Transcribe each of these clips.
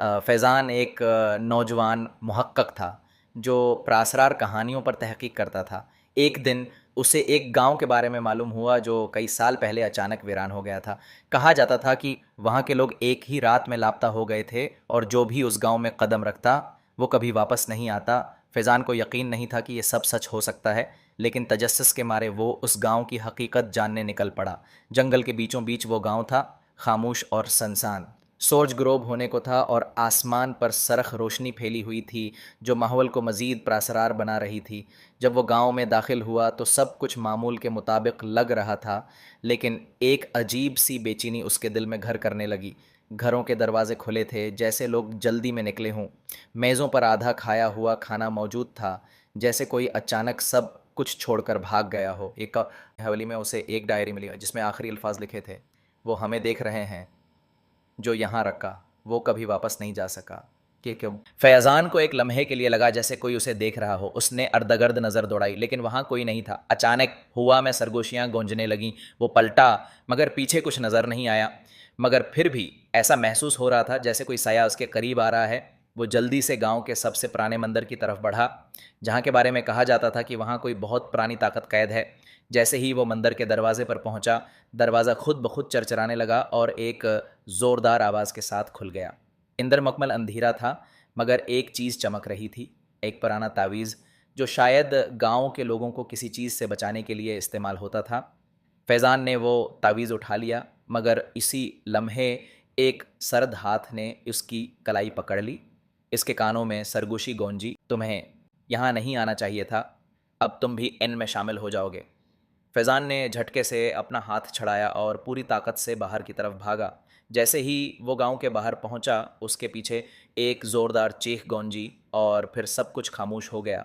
फैज़ान एक नौजवान मुहक्क़क़ था जो प्रासरार कहानियों पर तहक़ीक़ करता था। एक दिन उसे एक गांव के बारे में मालूम हुआ जो कई साल पहले अचानक वीरान हो गया था। कहा जाता था कि वहाँ के लोग एक ही रात में लापता हो गए थे और जो भी उस गांव में कदम रखता वो कभी वापस नहीं आता। फैज़ान को यकीन नहीं था कि ये सब सच हो सकता है, लेकिन तजस्सुस के मारे वो उस गांव की हकीकत जानने निकल पड़ा। जंगल के बीचों बीच वो गांव था, खामोश और सुनसान। सूरज ग्रोब होने को था और आसमान पर सरख रोशनी फैली हुई थी जो माहौल को मज़ीद प्रासरार बना रही थी। जब वो गांव में दाखिल हुआ तो सब कुछ मामूल के मुताबिक लग रहा था, लेकिन एक अजीब सी बेचैनी उसके दिल में घर करने लगी। घरों के दरवाजे खुले थे, जैसे लोग जल्दी में निकले हों। मेज़ों पर आधा खाया हुआ खाना मौजूद था, जैसे कोई अचानक सब कुछ छोड़कर भाग गया हो। एक हवेली में उसे एक डायरी मिली जिसमें आखिरी अल्फाज लिखे थे, वो हमें देख रहे हैं, जो यहाँ रखा वो कभी वापस नहीं जा सका। कि क्यों? फैज़ान को एक लम्हे के लिए लगा जैसे कोई उसे देख रहा हो। उसने अर्दगर्द नज़र दौड़ाई, लेकिन वहाँ कोई नहीं था। अचानक हुआ में सरगोशियाँ गूंजने लगीं। वो पलटा, मगर पीछे कुछ नज़र नहीं आया। मगर फिर भी ऐसा महसूस हो रहा था जैसे कोई साया उसके करीब आ रहा है। वो जल्दी से गांव के सबसे पुराने मंदिर की तरफ बढ़ा, जहाँ के बारे में कहा जाता था कि वहाँ कोई बहुत पुरानी ताकत कैद है। जैसे ही वो मंदिर के दरवाजे पर पहुंचा, दरवाज़ा खुद ब खुद चरचराने लगा और एक ज़ोरदार आवाज़ के साथ खुल गया। इंदर मकमल अंधेरा था, मगर एक चीज़ चमक रही थी, एक पुराना तावीज़ जो शायद गांव के लोगों को किसी चीज़ से बचाने के लिए इस्तेमाल होता था। फैज़ान ने वो तावीज़ उठा लिया, मगर इसी लम्हे एक सर्द हाथ ने उसकी कलाई पकड़ ली। इसके कानों में सरगोशी गूंजी, तुम्हें यहाँ नहीं आना चाहिए था, अब तुम भी इन में शामिल हो जाओगे। फैज़ान ने झटके से अपना हाथ छड़ाया और पूरी ताकत से बाहर की तरफ भागा। जैसे ही वो गांव के बाहर पहुंचा, उसके पीछे एक ज़ोरदार चीख गूंजी और फिर सब कुछ खामोश हो गया।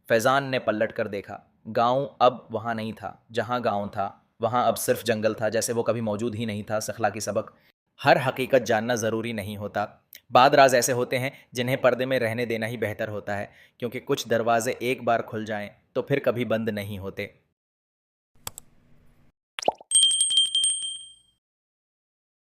फैज़ान ने पलट कर देखा। गांव अब वहाँ नहीं था जहाँ गांव था, वहाँ अब सिर्फ जंगल था, जैसे वो कभी मौजूद ही नहीं था। सखला की सबक, हर हकीकत जानना ज़रूरी नहीं होता। बाद राज ऐसे होते हैं जिन्हें पर्दे में रहने देना ही बेहतर होता है, क्योंकि कुछ दरवाजे एक बार खुल जाएं तो फिर कभी बंद नहीं होते।